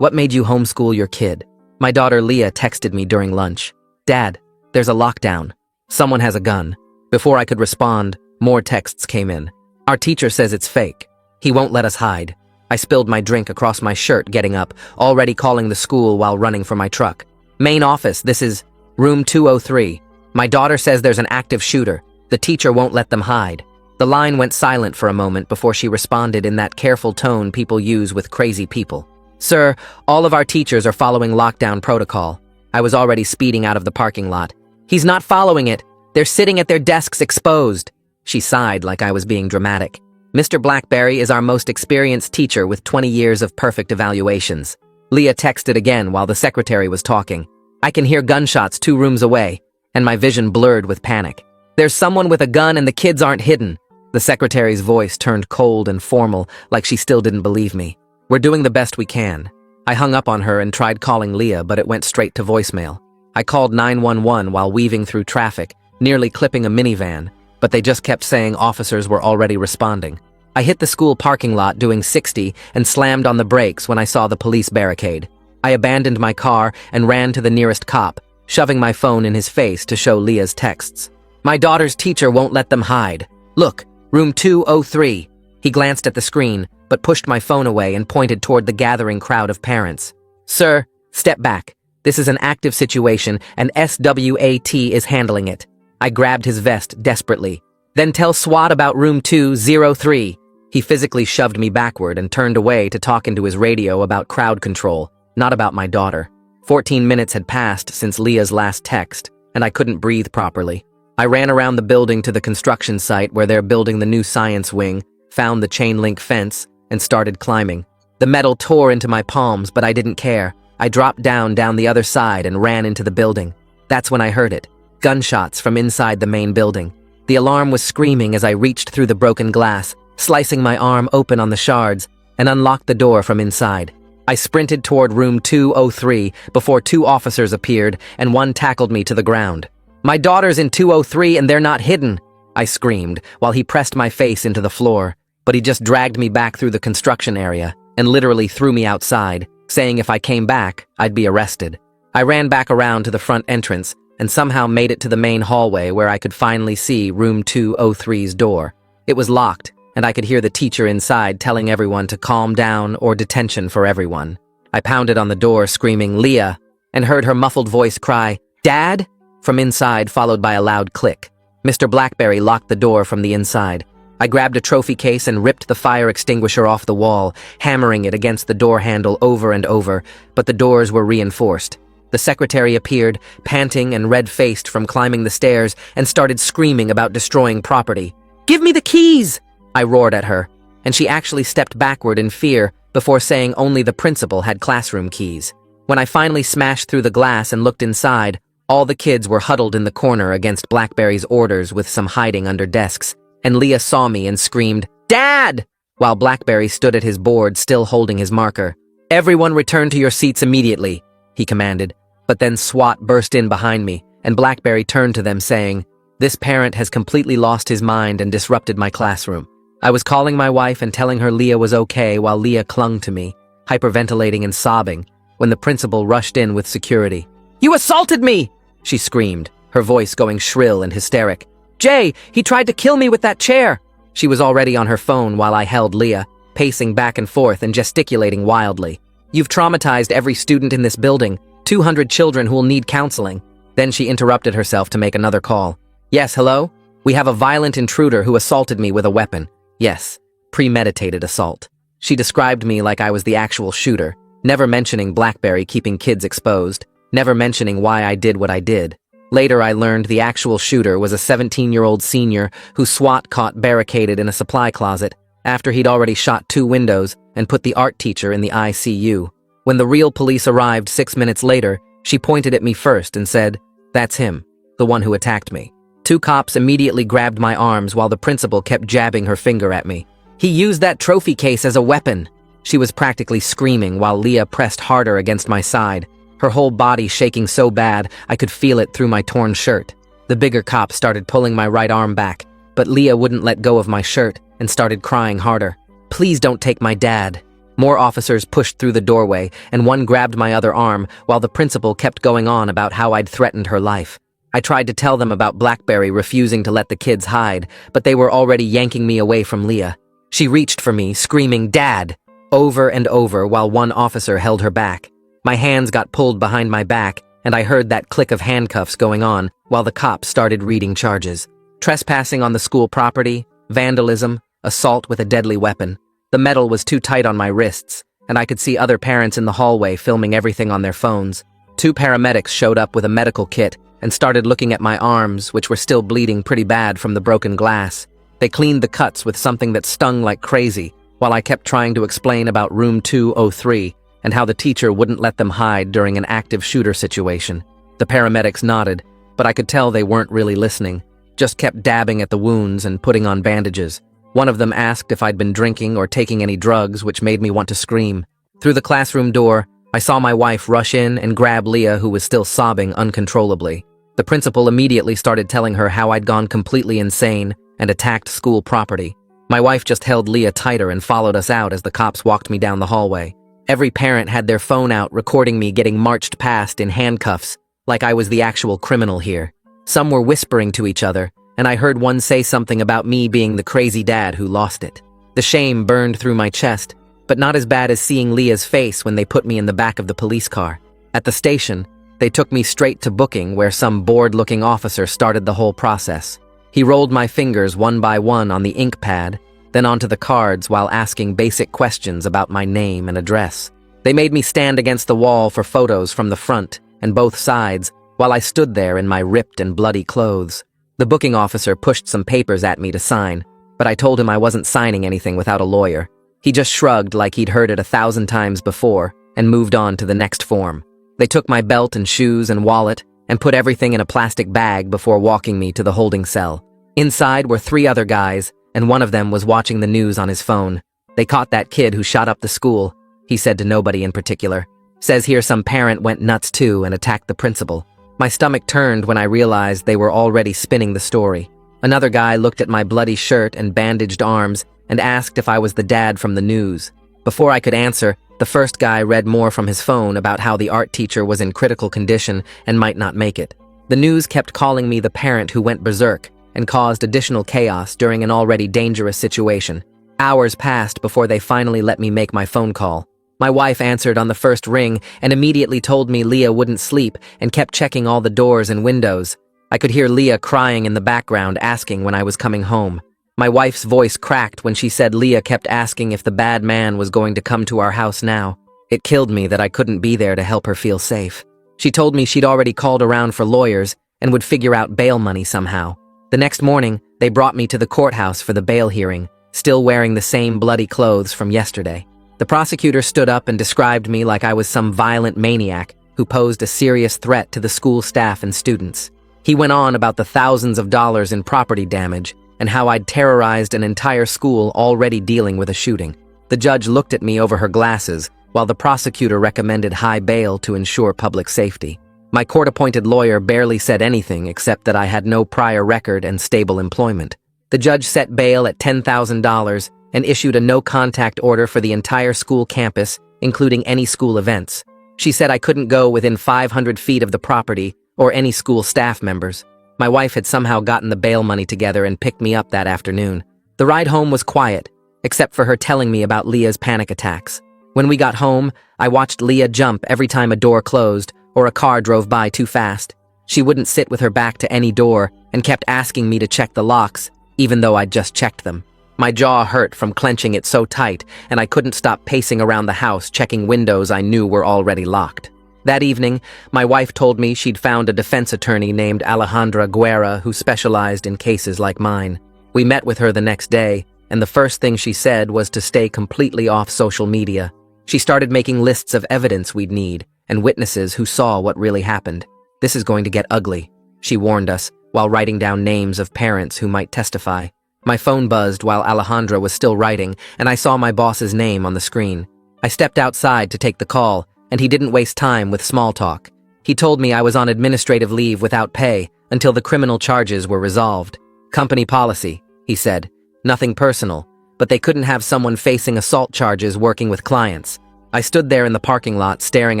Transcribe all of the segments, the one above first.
What made you homeschool your kid? My daughter Leah texted me during lunch. Dad, there's a lockdown. Someone has a gun. Before I could respond, more texts came in. Our teacher says it's fake. He won't let us hide. I spilled my drink across my shirt getting up, already calling the school while running for my truck. Main office, this is room 203. My daughter says there's an active shooter. The teacher won't let them hide. The line went silent for a moment before she responded in that careful tone people use with crazy people. Sir, all of our teachers are following lockdown protocol. I was already speeding out of the parking lot. He's not following it. They're sitting at their desks exposed. She sighed like I was being dramatic. Mr. Blackberry is our most experienced teacher with 20 years of perfect evaluations. Leah texted again while the secretary was talking. I can hear gunshots 2 rooms away, and my vision blurred with panic. There's someone with a gun and the kids aren't hidden. The secretary's voice turned cold and formal, like she still didn't believe me. We're doing the best we can. I hung up on her and tried calling Leah, but it went straight to voicemail. I called 911 while weaving through traffic, nearly clipping a minivan, but they just kept saying officers were already responding. I hit the school parking lot doing 60 and slammed on the brakes when I saw the police barricade. I abandoned my car and ran to the nearest cop, shoving my phone in his face to show Leah's texts. My daughter's teacher won't let them hide. Look, room 203. He glanced at the screen, but pushed my phone away and pointed toward the gathering crowd of parents. Sir, step back. This is an active situation and SWAT is handling it. I grabbed his vest desperately. Then tell SWAT about room 203. He physically shoved me backward and turned away to talk into his radio about crowd control, not about my daughter. 14 minutes had passed since Leah's last text, and I couldn't breathe properly. I ran around the building to the construction site where they're building the new science wing, found the chain-link fence, and started climbing. The metal tore into my palms, but I didn't care. I dropped down the other side and ran into the building. That's when I heard it. Gunshots from inside the main building. The alarm was screaming as I reached through the broken glass, slicing my arm open on the shards, and unlocked the door from inside. I sprinted toward room 203 before 2 officers appeared and one tackled me to the ground. My daughter's in 203 and they're not hidden, I screamed while he pressed my face into the floor, but he just dragged me back through the construction area and literally threw me outside, saying if I came back, I'd be arrested. I ran back around to the front entrance and somehow made it to the main hallway where I could finally see room 203's door. It was locked, and I could hear the teacher inside telling everyone to calm down or detention for everyone. I pounded on the door screaming, "Leah," and heard her muffled voice cry, "Dad?" from inside, followed by a loud click. Mr. Blackberry locked the door from the inside. I grabbed a trophy case and ripped the fire extinguisher off the wall, hammering it against the door handle over and over, but the doors were reinforced. The secretary appeared, panting and red-faced from climbing the stairs, and started screaming about destroying property. "Give me the keys!" I roared at her, and she actually stepped backward in fear before saying only the principal had classroom keys. When I finally smashed through the glass and looked inside, all the kids were huddled in the corner against Blackberry's orders with some hiding under desks, and Leah saw me and screamed, "Dad!" while Blackberry stood at his board still holding his marker. "Everyone return to your seats immediately," he commanded. But then SWAT burst in behind me, and Blackberry turned to them saying, "This parent has completely lost his mind and disrupted my classroom." I was calling my wife and telling her Leah was okay while Leah clung to me, hyperventilating and sobbing, when the principal rushed in with security. "You assaulted me!" she screamed, her voice going shrill and hysteric. "Jay, he tried to kill me with that chair!" She was already on her phone while I held Leah, pacing back and forth and gesticulating wildly. "You've traumatized every student in this building, 200 children who will need counseling." Then she interrupted herself to make another call. "Yes, hello? We have a violent intruder who assaulted me with a weapon. Yes, premeditated assault." She described me like I was the actual shooter, never mentioning Blackberry keeping kids exposed, never mentioning why I did what I did. Later I learned the actual shooter was a 17-year-old senior who SWAT caught barricaded in a supply closet after he'd already shot 2 windows and put the art teacher in the ICU. When the real police arrived 6 minutes later, she pointed at me first and said, "That's him, the one who attacked me." 2 cops immediately grabbed my arms while the principal kept jabbing her finger at me. "He used that trophy case as a weapon." She was practically screaming while Leah pressed harder against my side, her whole body shaking so bad I could feel it through my torn shirt. The bigger cop started pulling my right arm back, but Leah wouldn't let go of my shirt and started crying harder. "Please don't take my dad." More officers pushed through the doorway, and one grabbed my other arm while the principal kept going on about how I'd threatened her life. I tried to tell them about Blackberry refusing to let the kids hide, but they were already yanking me away from Leah. She reached for me, screaming, "Dad!" over and over while one officer held her back. My hands got pulled behind my back, and I heard that click of handcuffs going on while the cops started reading charges. Trespassing on the school property, vandalism, assault with a deadly weapon. The metal was too tight on my wrists, and I could see other parents in the hallway filming everything on their phones. 2 paramedics showed up with a medical kit and started looking at my arms, which were still bleeding pretty bad from the broken glass. They cleaned the cuts with something that stung like crazy, while I kept trying to explain about room 203 and how the teacher wouldn't let them hide during an active shooter situation. The paramedics nodded, but I could tell they weren't really listening, just kept dabbing at the wounds and putting on bandages. One of them asked if I'd been drinking or taking any drugs, which made me want to scream. Through the classroom door, I saw my wife rush in and grab Leah, who was still sobbing uncontrollably. The principal immediately started telling her how I'd gone completely insane and attacked school property. My wife just held Leah tighter and followed us out as the cops walked me down the hallway. Every parent had their phone out recording me getting marched past in handcuffs, like I was the actual criminal here. Some were whispering to each other, and I heard one say something about me being the crazy dad who lost it. The shame burned through my chest, but not as bad as seeing Leah's face when they put me in the back of the police car. At the station, they took me straight to booking, where some bored-looking officer started the whole process. He rolled my fingers one by one on the ink pad, then onto the cards while asking basic questions about my name and address. They made me stand against the wall for photos from the front and both sides while I stood there in my ripped and bloody clothes. The booking officer pushed some papers at me to sign, but I told him I wasn't signing anything without a lawyer. He just shrugged like he'd heard it 1,000 times before and moved on to the next form. They took my belt and shoes and wallet and put everything in a plastic bag before walking me to the holding cell. Inside were 3 other guys, and one of them was watching the news on his phone. "They caught that kid who shot up the school," he said to nobody in particular. "Says here some parent went nuts too and attacked the principal." My stomach turned when I realized they were already spinning the story. Another guy looked at my bloody shirt and bandaged arms and asked if I was the dad from the news. Before I could answer, the first guy read more from his phone about how the art teacher was in critical condition and might not make it. The news kept calling me the parent who went berserk and caused additional chaos during an already dangerous situation. Hours passed before they finally let me make my phone call. My wife answered on the first ring and immediately told me Leah wouldn't sleep and kept checking all the doors and windows. I could hear Leah crying in the background, asking when I was coming home. My wife's voice cracked when she said Leah kept asking if the bad man was going to come to our house now. It killed me that I couldn't be there to help her feel safe. She told me she'd already called around for lawyers and would figure out bail money somehow. The next morning, they brought me to the courthouse for the bail hearing, still wearing the same bloody clothes from yesterday. The prosecutor stood up and described me like I was some violent maniac who posed a serious threat to the school staff and students. He went on about the thousands of dollars in property damage and how I'd terrorized an entire school already dealing with a shooting. The judge looked at me over her glasses, while the prosecutor recommended high bail to ensure public safety. My court-appointed lawyer barely said anything except that I had no prior record and stable employment. The judge set bail at $10,000 and issued a no-contact order for the entire school campus, including any school events. She said I couldn't go within 500 feet of the property or any school staff members. My wife had somehow gotten the bail money together and picked me up that afternoon. The ride home was quiet, except for her telling me about Leah's panic attacks. When we got home, I watched Leah jump every time a door closed or a car drove by too fast. She wouldn't sit with her back to any door and kept asking me to check the locks, even though I'd just checked them. My jaw hurt from clenching it so tight, and I couldn't stop pacing around the house checking windows I knew were already locked. That evening, my wife told me she'd found a defense attorney named Alejandra Guerra who specialized in cases like mine. We met with her the next day, and the first thing she said was to stay completely off social media. She started making lists of evidence we'd need and witnesses who saw what really happened. "This is going to get ugly," she warned us, while writing down names of parents who might testify. My phone buzzed while Alejandra was still writing, and I saw my boss's name on the screen. I stepped outside to take the call, and he didn't waste time with small talk. He told me I was on administrative leave without pay until the criminal charges were resolved. "Company policy," he said. "Nothing personal, but they couldn't have someone facing assault charges working with clients. I stood there in the parking lot staring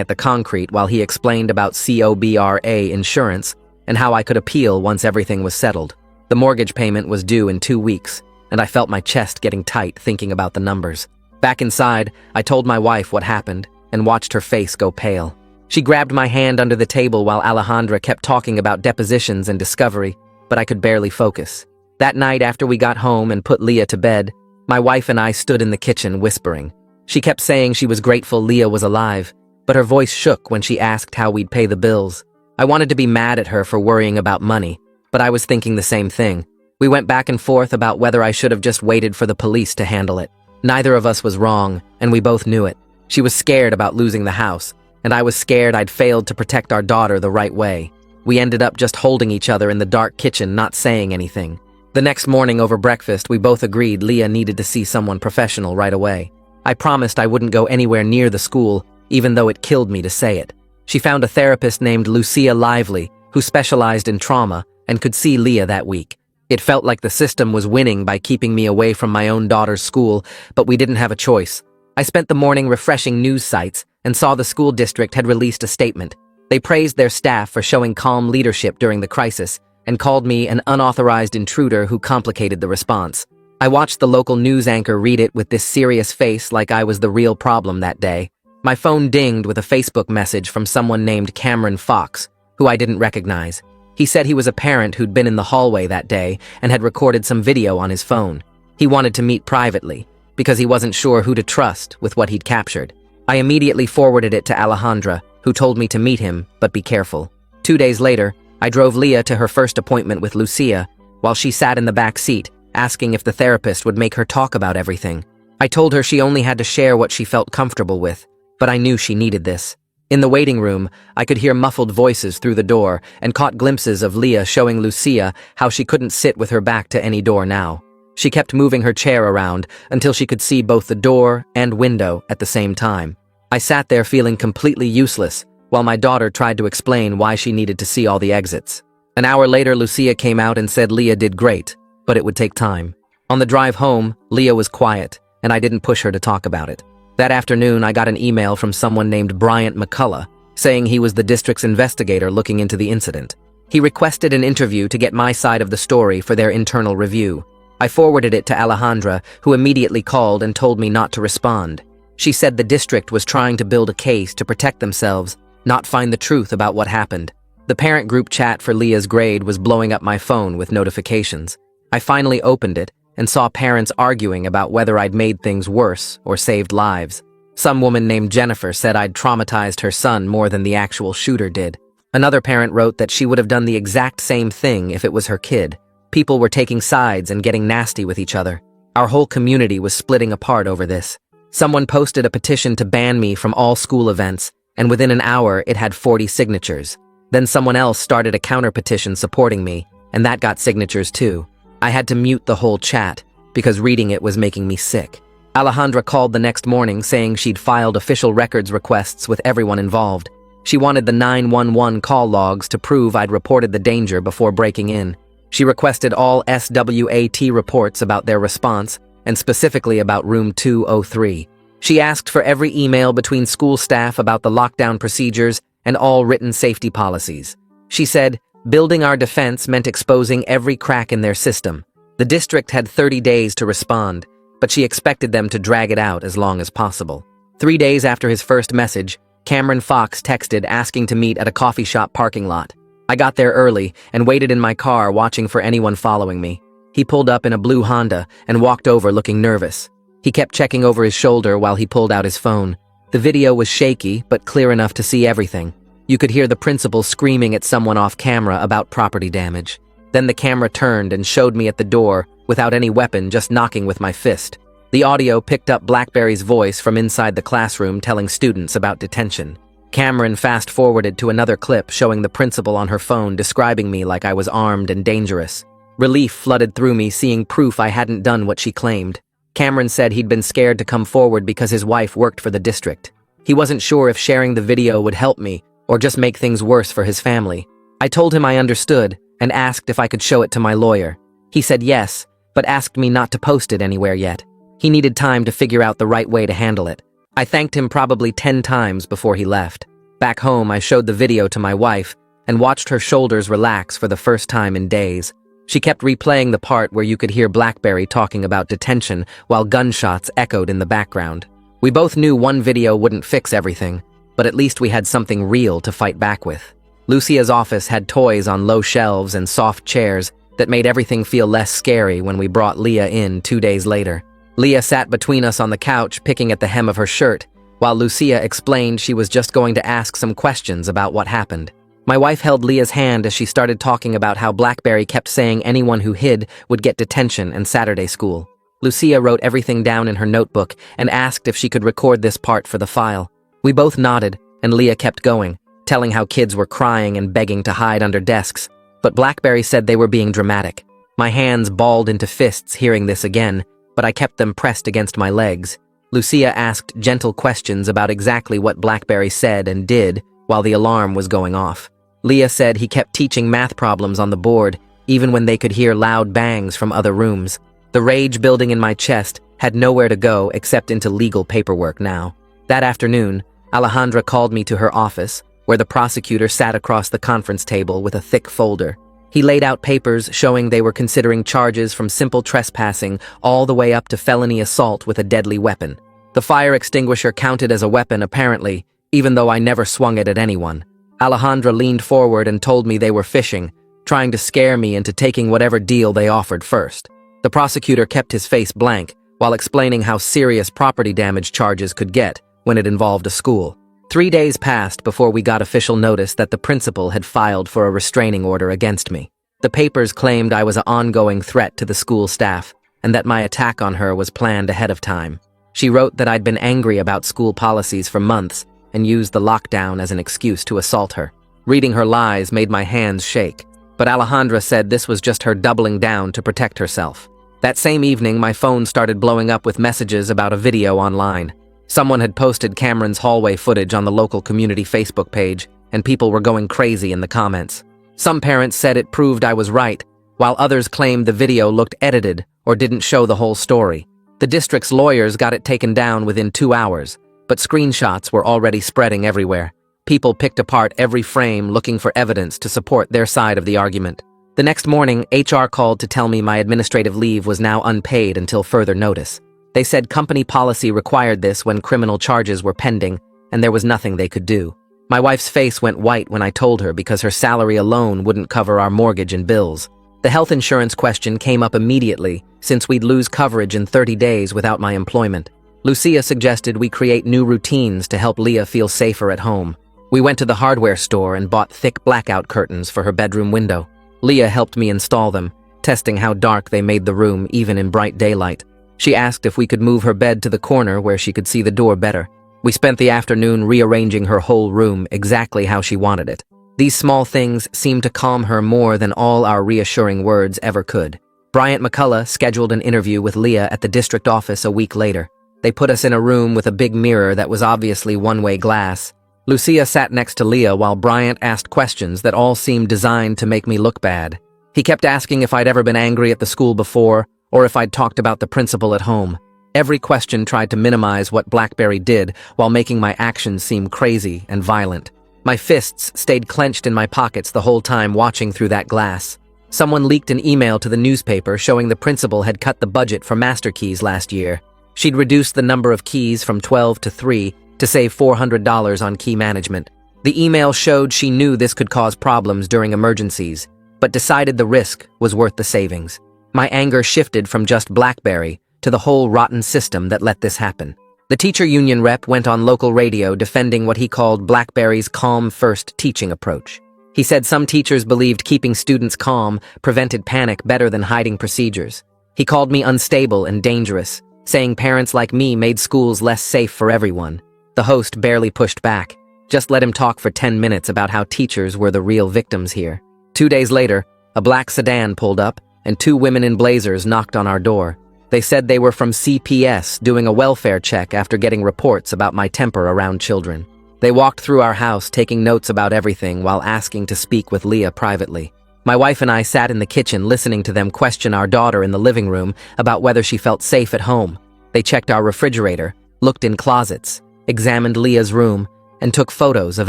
at the concrete while he explained about COBRA insurance and how I could appeal once everything was settled. The mortgage payment was due in 2 weeks, and I felt my chest getting tight thinking about the numbers. Back inside, I told my wife what happened and watched her face go pale. She grabbed my hand under the table while Alejandra kept talking about depositions and discovery, but I could barely focus. That night after we got home and put Leah to bed, my wife and I stood in the kitchen whispering. She kept saying she was grateful Leah was alive, but her voice shook when she asked how we'd pay the bills. I wanted to be mad at her for worrying about money, but I was thinking the same thing. We went back and forth about whether I should have just waited for the police to handle it. Neither of us was wrong, and we both knew it. She was scared about losing the house, and I was scared I'd failed to protect our daughter the right way. We ended up just holding each other in the dark kitchen, not saying anything. The next morning over breakfast, we both agreed Leah needed to see someone professional right away. I promised I wouldn't go anywhere near the school, even though it killed me to say it. She found a therapist named Lucia Lively, who specialized in trauma, and could see Leah that week. It felt like the system was winning by keeping me away from my own daughter's school, but we didn't have a choice. I spent the morning refreshing news sites and saw the school district had released a statement. They praised their staff for showing calm leadership during the crisis and called me an unauthorized intruder who complicated the response. I watched the local news anchor read it with this serious face like I was the real problem that day. My phone dinged with a Facebook message from someone named Cameron Fox, who I didn't recognize. He said he was a parent who'd been in the hallway that day and had recorded some video on his phone. He wanted to meet privately, because he wasn't sure who to trust with what he'd captured. I immediately forwarded it to Alejandra, who told me to meet him, but be careful. 2 days later, I drove Leah to her first appointment with Lucia, while she sat in the back seat, asking if the therapist would make her talk about everything. I told her she only had to share what she felt comfortable with, but I knew she needed this. In the waiting room, I could hear muffled voices through the door and caught glimpses of Leah showing Lucia how she couldn't sit with her back to any door now. She kept moving her chair around until she could see both the door and window at the same time. I sat there feeling completely useless while my daughter tried to explain why she needed to see all the exits. An hour later, Lucia came out and said Leah did great, but it would take time. On the drive home, Leah was quiet, and I didn't push her to talk about it. That afternoon, I got an email from someone named Bryant McCullough, saying he was the district's investigator looking into the incident. He requested an interview to get my side of the story for their internal review. I forwarded it to Alejandra, who immediately called and told me not to respond. She said the district was trying to build a case to protect themselves, not find the truth about what happened. The parent group chat for Leah's grade was blowing up my phone with notifications. I finally opened it and saw parents arguing about whether I'd made things worse or saved lives. Some woman named Jennifer said I'd traumatized her son more than the actual shooter did. Another parent wrote that she would have done the exact same thing if it was her kid. People were taking sides and getting nasty with each other. Our whole community was splitting apart over this. Someone posted a petition to ban me from all school events, and within an hour it had 40 signatures. Then someone else started a counter-petition supporting me, and that got signatures too. I had to mute the whole chat, because reading it was making me sick. Alejandra called the next morning saying she'd filed official records requests with everyone involved. She wanted the 911 call logs to prove I'd reported the danger before breaking in. She requested all SWAT reports about their response, and specifically about room 203. She asked for every email between school staff about the lockdown procedures and all written safety policies. She said, building our defense meant exposing every crack in their system. The district had 30 days to respond, but she expected them to drag it out as long as possible. 3 days after his first message, Cameron Fox texted asking to meet at a coffee shop parking lot. I got there early and waited in my car watching for anyone following me. He pulled up in a blue Honda and walked over looking nervous. He kept checking over his shoulder while he pulled out his phone. The video was shaky, but clear enough to see everything. You could hear the principal screaming at someone off camera about property damage. Then the camera turned and showed me at the door, without any weapon, just knocking with my fist. The audio picked up Blackberry's voice from inside the classroom telling students about detention. Cameron fast-forwarded to another clip showing the principal on her phone describing me like I was armed and dangerous. Relief flooded through me seeing proof I hadn't done what she claimed. Cameron said he'd been scared to come forward because his wife worked for the district. He wasn't sure if sharing the video would help me or just make things worse for his family. I told him I understood and asked if I could show it to my lawyer. He said yes, but asked me not to post it anywhere yet. He needed time to figure out the right way to handle it. I thanked him probably 10 times before he left. Back home, I showed the video to my wife and watched her shoulders relax for the first time in days. She kept replaying the part where you could hear BlackBerry talking about detention while gunshots echoed in the background. We both knew one video wouldn't fix everything, but at least we had something real to fight back with. Lucia's office had toys on low shelves and soft chairs that made everything feel less scary when we brought Leah in 2 days later. Leah sat between us on the couch, picking at the hem of her shirt, while Lucia explained she was just going to ask some questions about what happened. My wife held Leah's hand as she started talking about how BlackBerry kept saying anyone who hid would get detention and Saturday school. Lucia wrote everything down in her notebook and asked if she could record this part for the file. We both nodded, and Leah kept going, telling how kids were crying and begging to hide under desks, but BlackBerry said they were being dramatic. My hands balled into fists hearing this again, but I kept them pressed against my legs. Lucia asked gentle questions about exactly what BlackBerry said and did while the alarm was going off. Leah said he kept teaching math problems on the board, even when they could hear loud bangs from other rooms. The rage building in my chest had nowhere to go except into legal paperwork now. That afternoon, Alejandra called me to her office, where the prosecutor sat across the conference table with a thick folder. He laid out papers showing they were considering charges from simple trespassing all the way up to felony assault with a deadly weapon. The fire extinguisher counted as a weapon, apparently, even though I never swung it at anyone. Alejandra leaned forward and told me they were fishing, trying to scare me into taking whatever deal they offered first. The prosecutor kept his face blank while explaining how serious property damage charges could get when it involved a school. 3 days passed before we got official notice that the principal had filed for a restraining order against me. The papers claimed I was an ongoing threat to the school staff and that my attack on her was planned ahead of time. She wrote that I'd been angry about school policies for months and used the lockdown as an excuse to assault her. Reading her lies made my hands shake, but Alejandra said this was just her doubling down to protect herself. That same evening, my phone started blowing up with messages about a video online. Someone had posted Cameron's hallway footage on the local community Facebook page, and people were going crazy in the comments. Some parents said it proved I was right, while others claimed the video looked edited or didn't show the whole story. The district's lawyers got it taken down within 2 hours, but screenshots were already spreading everywhere. People picked apart every frame looking for evidence to support their side of the argument. The next morning, HR called to tell me my administrative leave was now unpaid until further notice. They said company policy required this when criminal charges were pending, and there was nothing they could do. My wife's face went white when I told her because her salary alone wouldn't cover our mortgage and bills. The health insurance question came up immediately, since we'd lose coverage in 30 days without my employment. Lucia suggested we create new routines to help Leah feel safer at home. We went to the hardware store and bought thick blackout curtains for her bedroom window. Leah helped me install them, testing how dark they made the room even in bright daylight. She asked if we could move her bed to the corner where she could see the door better. We spent the afternoon rearranging her whole room exactly how she wanted it. These small things seemed to calm her more than all our reassuring words ever could. Bryant McCullough scheduled an interview with Leah at the district office a week later. They put us in a room with a big mirror that was obviously one-way glass. Lucia sat next to Leah while Bryant asked questions that all seemed designed to make me look bad. He kept asking if I'd ever been angry at the school before, or if I'd talked about the principal at home. Every question tried to minimize what BlackBerry did while making my actions seem crazy and violent. My fists stayed clenched in my pockets the whole time watching through that glass. Someone leaked an email to the newspaper showing the principal had cut the budget for master keys last year. She'd reduced the number of keys from 12 to 3 to save $400 on key management. The email showed she knew this could cause problems during emergencies, but decided the risk was worth the savings. My anger shifted from just BlackBerry to the whole rotten system that let this happen. The teacher union rep went on local radio defending what he called BlackBerry's calm-first teaching approach. He said some teachers believed keeping students calm prevented panic better than hiding procedures. He called me unstable and dangerous, saying parents like me made schools less safe for everyone. The host barely pushed back. Just let him talk for 10 minutes about how teachers were the real victims here. 2 days later, a black sedan pulled up, and 2 women in blazers knocked on our door. They said they were from CPS doing a welfare check after getting reports about my temper around children. They walked through our house taking notes about everything while asking to speak with Leah privately. My wife and I sat in the kitchen listening to them question our daughter in the living room about whether she felt safe at home. They checked our refrigerator, looked in closets, examined Leah's room, and took photos of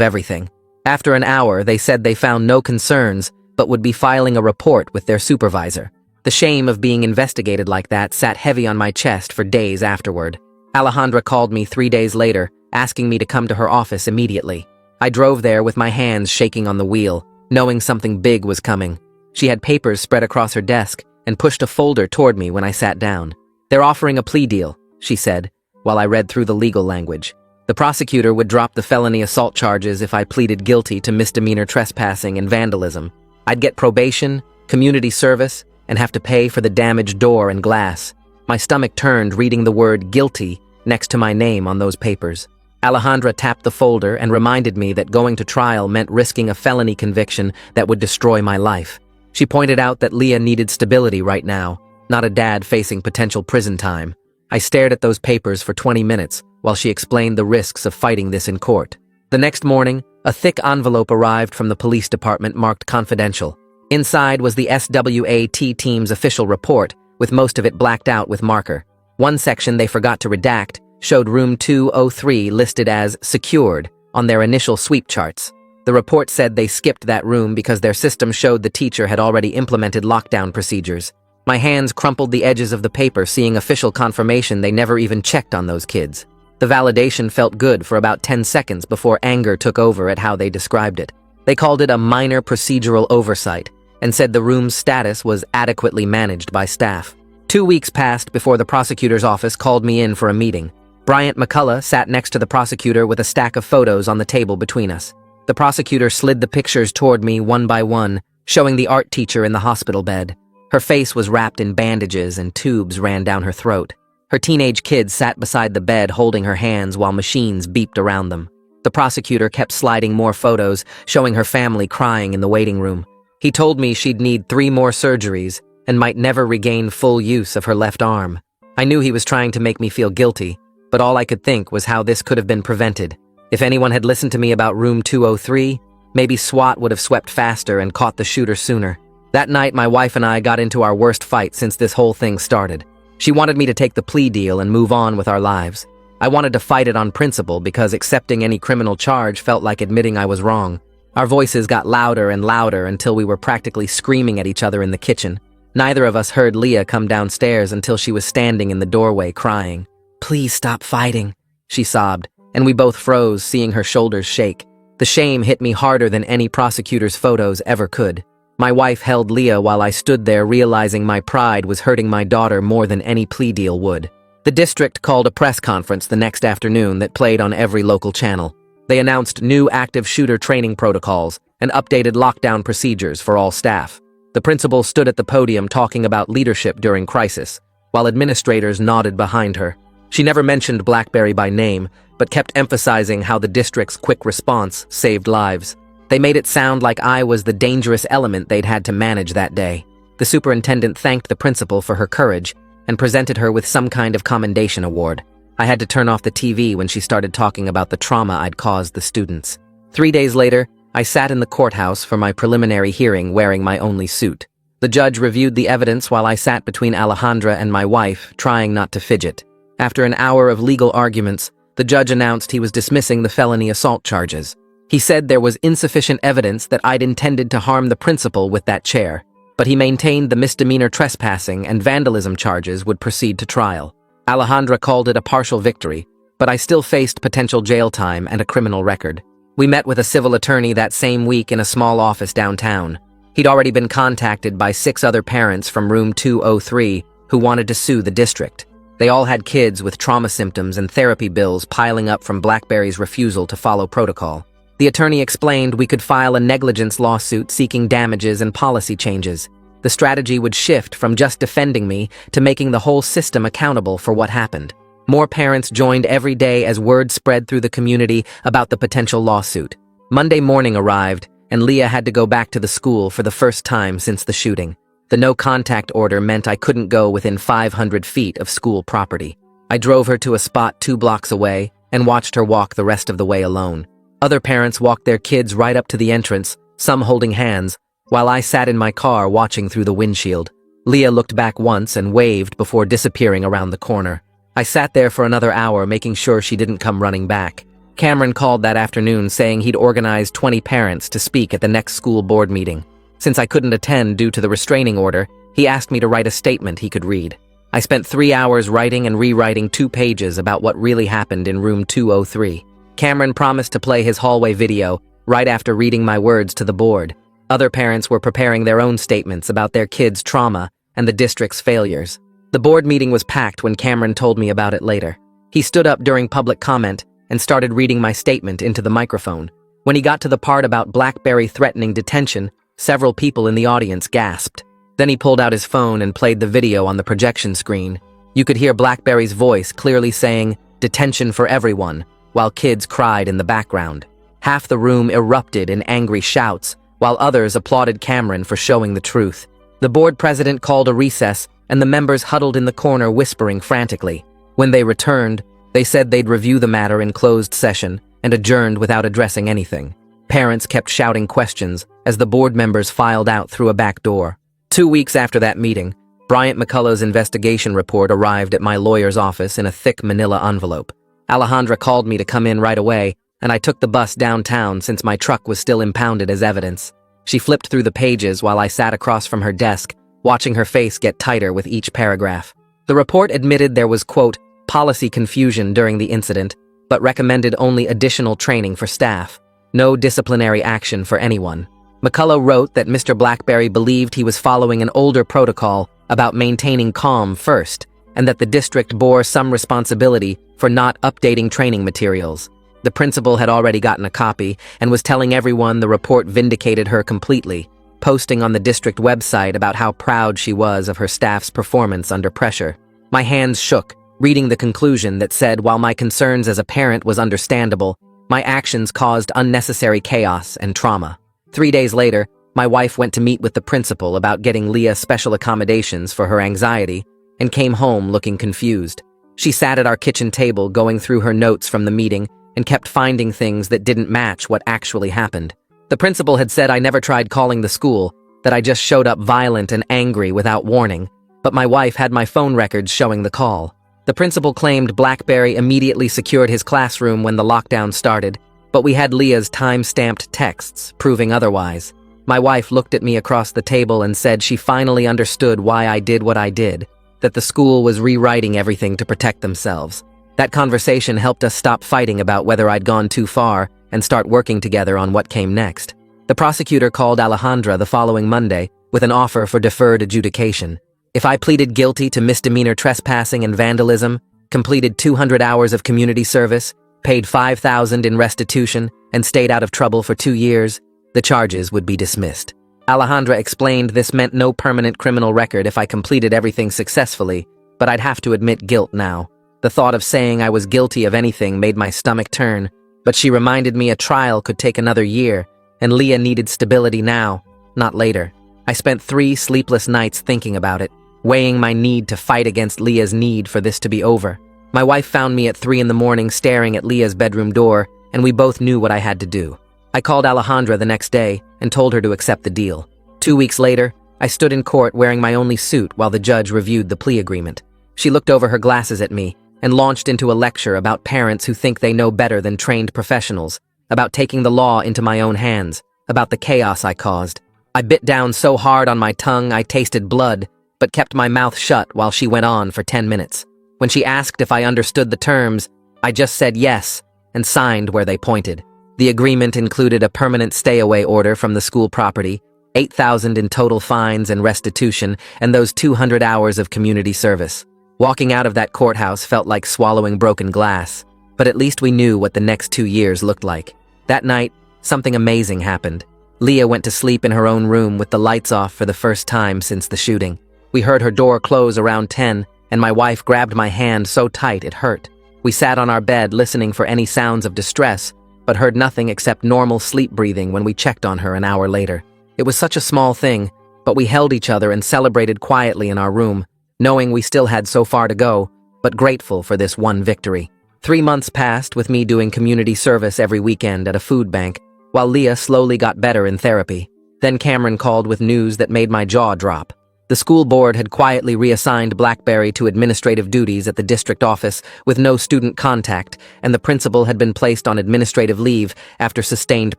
everything. After an hour, they said they found no concerns, but would be filing a report with their supervisor. The shame of being investigated like that sat heavy on my chest for days afterward. Alejandra called me 3 days later, asking me to come to her office immediately. I drove there with my hands shaking on the wheel, knowing something big was coming. She had papers spread across her desk and pushed a folder toward me when I sat down. "They're offering a plea deal," she said, while I read through the legal language. The prosecutor would drop the felony assault charges if I pleaded guilty to misdemeanor trespassing and vandalism. I'd get probation, community service, and have to pay for the damaged door and glass. My stomach turned reading the word guilty next to my name on those papers. Alejandra tapped the folder and reminded me that going to trial meant risking a felony conviction that would destroy my life. She pointed out that Leah needed stability right now, not a dad facing potential prison time. I stared at those papers for 20 minutes while she explained the risks of fighting this in court. The next morning, a thick envelope arrived from the police department marked confidential. Inside was the SWAT team's official report, with most of it blacked out with marker. One section they forgot to redact showed room 203 listed as secured on their initial sweep charts. The report said they skipped that room because their system showed the teacher had already implemented lockdown procedures. My hands crumpled the edges of the paper, seeing official confirmation they never even checked on those kids. The validation felt good for about 10 seconds before anger took over at how they described it. They called it a minor procedural oversight and said the room's status was adequately managed by staff. 2 weeks passed before the prosecutor's office called me in for a meeting. Bryant McCullough sat next to the prosecutor with a stack of photos on the table between us. The prosecutor slid the pictures toward me one by one, showing the art teacher in the hospital bed. Her face was wrapped in bandages and tubes ran down her throat. Her teenage kids sat beside the bed holding her hands while machines beeped around them. The prosecutor kept sliding more photos, showing her family crying in the waiting room. He told me she'd need 3 more surgeries and might never regain full use of her left arm. I knew he was trying to make me feel guilty, but all I could think was how this could have been prevented. If anyone had listened to me about room 203, maybe SWAT would have swept faster and caught the shooter sooner. That night, my wife and I got into our worst fight since this whole thing started. She wanted me to take the plea deal and move on with our lives. I wanted to fight it on principle because accepting any criminal charge felt like admitting I was wrong. Our voices got louder and louder until we were practically screaming at each other in the kitchen. Neither of us heard Leah come downstairs until she was standing in the doorway crying. "Please stop fighting," she sobbed, and we both froze, seeing her shoulders shake. The shame hit me harder than any prosecutor's photos ever could. My wife held Leah while I stood there, realizing my pride was hurting my daughter more than any plea deal would. The district called a press conference the next afternoon that played on every local channel. They announced new active shooter training protocols and updated lockdown procedures for all staff. The principal stood at the podium talking about leadership during crisis, while administrators nodded behind her. She never mentioned BlackBerry by name, but kept emphasizing how the district's quick response saved lives. They made it sound like I was the dangerous element they'd had to manage that day. The superintendent thanked the principal for her courage and presented her with some kind of commendation award. I had to turn off the TV when she started talking about the trauma I'd caused the students. 3 days later, I sat in the courthouse for my preliminary hearing wearing my only suit. The judge reviewed the evidence while I sat between Alejandra and my wife, trying not to fidget. After an hour of legal arguments, the judge announced he was dismissing the felony assault charges. He said there was insufficient evidence that I'd intended to harm the principal with that chair, but he maintained the misdemeanor trespassing and vandalism charges would proceed to trial. Alejandra called it a partial victory, but I still faced potential jail time and a criminal record. We met with a civil attorney that same week in a small office downtown. He'd already been contacted by 6 other parents from room 203 who wanted to sue the district. They all had kids with trauma symptoms and therapy bills piling up from BlackBerry's refusal to follow protocol. The attorney explained we could file a negligence lawsuit seeking damages and policy changes. The strategy would shift from just defending me to making the whole system accountable for what happened. More parents joined every day as word spread through the community about the potential lawsuit. Monday morning arrived, and Leah had to go back to the school for the first time since the shooting. The no-contact order meant I couldn't go within 500 feet of school property. I drove her to a spot 2 blocks away and watched her walk the rest of the way alone. Other parents walked their kids right up to the entrance, some holding hands, while I sat in my car watching through the windshield. Leah looked back once and waved before disappearing around the corner. I sat there for another hour making sure she didn't come running back. Cameron called that afternoon saying he'd organized 20 parents to speak at the next school board meeting. Since I couldn't attend due to the restraining order, he asked me to write a statement he could read. I spent 3 hours writing and rewriting 2 pages about what really happened in room 203. Cameron promised to play his hallway video right after reading my words to the board. Other parents were preparing their own statements about their kids' trauma and the district's failures. The board meeting was packed when Cameron told me about it later. He stood up during public comment and started reading my statement into the microphone. When he got to the part about BlackBerry threatening detention, several people in the audience gasped. Then he pulled out his phone and played the video on the projection screen. You could hear BlackBerry's voice clearly saying, "Detention for everyone," while kids cried in the background. Half the room erupted in angry shouts, while others applauded Cameron for showing the truth. The board president called a recess, and the members huddled in the corner whispering frantically. When they returned, they said they'd review the matter in closed session and adjourned without addressing anything. Parents kept shouting questions as the board members filed out through a back door. 2 weeks after that meeting, Bryant McCullough's investigation report arrived at my lawyer's office in a thick manila envelope. Alejandra called me to come in right away, and I took the bus downtown since my truck was still impounded as evidence. She flipped through the pages while I sat across from her desk, watching her face get tighter with each paragraph. The report admitted there was, quote, policy confusion during the incident, but recommended only additional training for staff. No disciplinary action for anyone. McCullough wrote that Mr. BlackBerry believed he was following an older protocol about maintaining calm first, and that the district bore some responsibility for not updating training materials. The principal had already gotten a copy and was telling everyone the report vindicated her completely, posting on the district website about how proud she was of her staff's performance under pressure. My hands shook, reading the conclusion that said while my concerns as a parent was understandable, my actions caused unnecessary chaos and trauma. 3 days later, my wife went to meet with the principal about getting Leah special accommodations for her anxiety and came home looking confused. She sat at our kitchen table going through her notes from the meeting and kept finding things that didn't match what actually happened. The principal had said I never tried calling the school, that I just showed up violent and angry without warning, but my wife had my phone records showing the call. The principal claimed BlackBerry immediately secured his classroom when the lockdown started, but we had Leah's time-stamped texts proving otherwise. My wife looked at me across the table and said she finally understood why I did what I did, that the school was rewriting everything to protect themselves. That conversation helped us stop fighting about whether I'd gone too far and start working together on what came next. The prosecutor called Alejandra the following Monday with an offer for deferred adjudication. If I pleaded guilty to misdemeanor trespassing and vandalism, completed 200 hours of community service, paid $5,000 in restitution, and stayed out of trouble for 2 years, the charges would be dismissed. Alejandra explained this meant no permanent criminal record if I completed everything successfully, but I'd have to admit guilt now. The thought of saying I was guilty of anything made my stomach turn, but she reminded me a trial could take another year, and Leah needed stability now, not later. I spent 3 sleepless nights thinking about it, weighing my need to fight against Leah's need for this to be over. My wife found me at 3 in the morning staring at Leah's bedroom door, and we both knew what I had to do. I called Alejandra the next day and told her to accept the deal. 2 weeks later, I stood in court wearing my only suit while the judge reviewed the plea agreement. She looked over her glasses at me and launched into a lecture about parents who think they know better than trained professionals, about taking the law into my own hands, about the chaos I caused. I bit down so hard on my tongue I tasted blood, but kept my mouth shut while she went on for 10 minutes. When she asked if I understood the terms, I just said yes and signed where they pointed. The agreement included a permanent stay-away order from the school property, $8,000 in total fines and restitution, and those 200 hours of community service. Walking out of that courthouse felt like swallowing broken glass, but at least we knew what the next 2 years looked like. That night, something amazing happened. Leah went to sleep in her own room with the lights off for the first time since the shooting. We heard her door close around 10, and my wife grabbed my hand so tight it hurt. We sat on our bed listening for any sounds of distress, but heard nothing except normal sleep breathing when we checked on her an hour later. It was such a small thing, but we held each other and celebrated quietly in our room, knowing we still had so far to go, but grateful for this one victory. 3 months passed with me doing community service every weekend at a food bank, while Leah slowly got better in therapy. Then Cameron called with news that made my jaw drop. The school board had quietly reassigned BlackBerry to administrative duties at the district office with no student contact, and the principal had been placed on administrative leave after sustained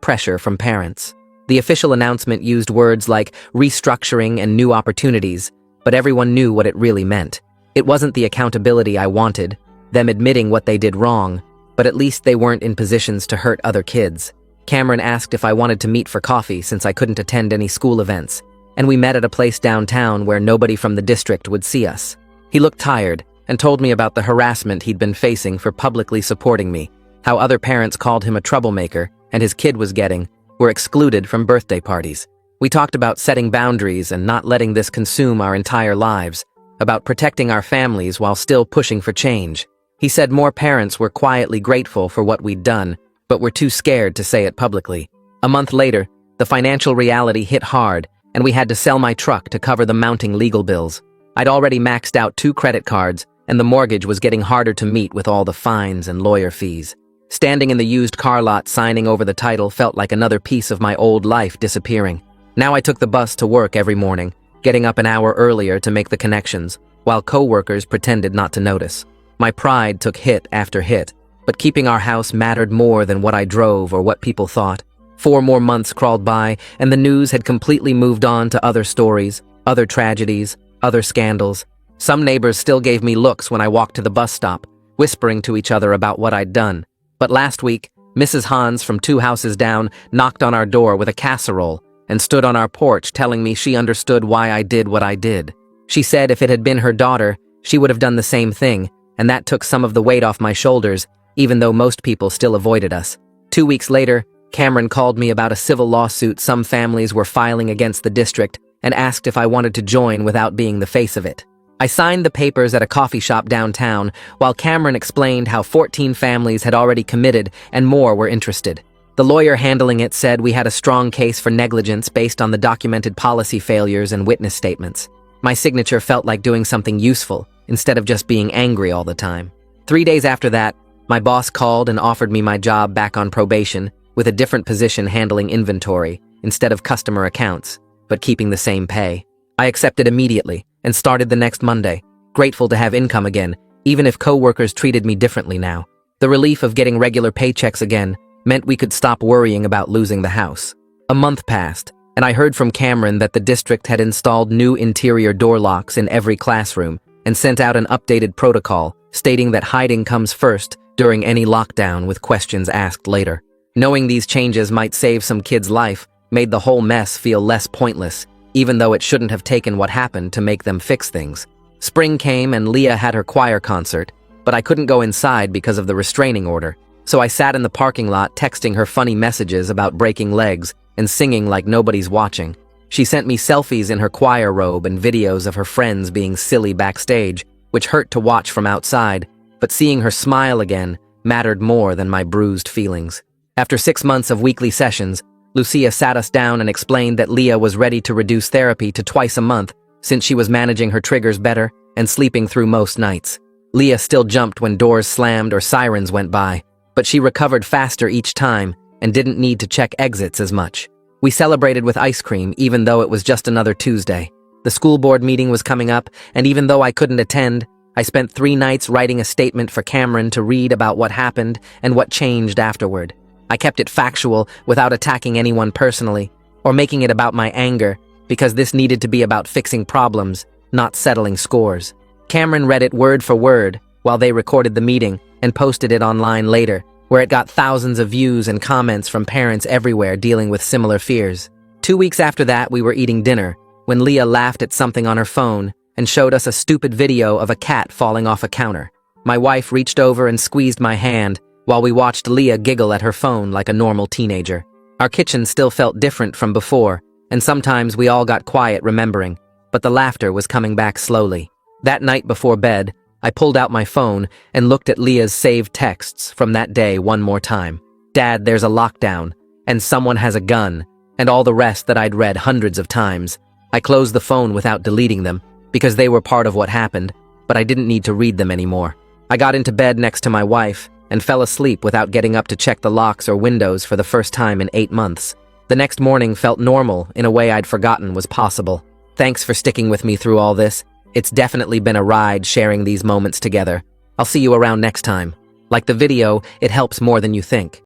pressure from parents. The official announcement used words like restructuring and new opportunities, but everyone knew what it really meant. It wasn't the accountability I wanted, them admitting what they did wrong, but at least they weren't in positions to hurt other kids. Cameron asked if I wanted to meet for coffee since I couldn't attend any school events, and we met at a place downtown where nobody from the district would see us. He looked tired and told me about the harassment he'd been facing for publicly supporting me, how other parents called him a troublemaker and his kid were excluded from birthday parties. We talked about setting boundaries and not letting this consume our entire lives, about protecting our families while still pushing for change. He said more parents were quietly grateful for what we'd done, but were too scared to say it publicly. A month later, the financial reality hit hard, and we had to sell my truck to cover the mounting legal bills. I'd already maxed out 2 credit cards, and the mortgage was getting harder to meet with all the fines and lawyer fees. Standing in the used car lot signing over the title felt like another piece of my old life disappearing. Now I took the bus to work every morning, getting up an hour earlier to make the connections, while co-workers pretended not to notice. My pride took hit after hit, but keeping our house mattered more than what I drove or what people thought. 4 more months crawled by, and the news had completely moved on to other stories, other tragedies, other scandals. Some neighbors still gave me looks when I walked to the bus stop, whispering to each other about what I'd done. But last week, Mrs. Hans from 2 houses down knocked on our door with a casserole and stood on our porch telling me she understood why I did what I did. She said if it had been her daughter, she would have done the same thing, and that took some of the weight off my shoulders, even though most people still avoided us. 2 weeks later, Cameron called me about a civil lawsuit some families were filing against the district and asked if I wanted to join without being the face of it. I signed the papers at a coffee shop downtown, while Cameron explained how 14 families had already committed and more were interested. The lawyer handling it said we had a strong case for negligence based on the documented policy failures and witness statements. My signature felt like doing something useful, instead of just being angry all the time. 3 days after that, my boss called and offered me my job back on probation, with a different position handling inventory, instead of customer accounts, but keeping the same pay. I accepted immediately, and started the next Monday, grateful to have income again, even if co-workers treated me differently now. The relief of getting regular paychecks again meant we could stop worrying about losing the house. A month passed, and I heard from Cameron that the district had installed new interior door locks in every classroom and sent out an updated protocol stating that hiding comes first during any lockdown with questions asked later. Knowing these changes might save some kid's life made the whole mess feel less pointless, even though it shouldn't have taken what happened to make them fix things. Spring came and Leah had her choir concert, but I couldn't go inside because of the restraining order, so I sat in the parking lot texting her funny messages about breaking legs and singing like nobody's watching. She sent me selfies in her choir robe and videos of her friends being silly backstage, which hurt to watch from outside, but seeing her smile again mattered more than my bruised feelings. After 6 months of weekly sessions, Lucia sat us down and explained that Leah was ready to reduce therapy to twice a month since she was managing her triggers better and sleeping through most nights. Leah still jumped when doors slammed or sirens went by, but she recovered faster each time and didn't need to check exits as much. We celebrated with ice cream even though it was just another Tuesday. The school board meeting was coming up, and even though I couldn't attend, I spent 3 nights writing a statement for Cameron to read about what happened and what changed afterward. I kept it factual without attacking anyone personally or making it about my anger, because this needed to be about fixing problems, not settling scores. Cameron read it word for word while they recorded the meeting and posted it online later, where it got thousands of views and comments from parents everywhere dealing with similar fears. 2 weeks after that, we were eating dinner when Leah laughed at something on her phone and showed us a stupid video of a cat falling off a counter. My wife reached over and squeezed my hand while we watched Leah giggle at her phone like a normal teenager. Our kitchen still felt different from before, and sometimes we all got quiet remembering, but the laughter was coming back slowly. That night before bed, I pulled out my phone and looked at Leah's saved texts from that day one more time. Dad, there's a lockdown, and someone has a gun, and all the rest that I'd read hundreds of times. I closed the phone without deleting them, because they were part of what happened, but I didn't need to read them anymore. I got into bed next to my wife and fell asleep without getting up to check the locks or windows for the first time in 8 months. The next morning felt normal in a way I'd forgotten was possible. Thanks for sticking with me through all this. It's definitely been a ride sharing these moments together. I'll see you around next time. Like the video, it helps more than you think.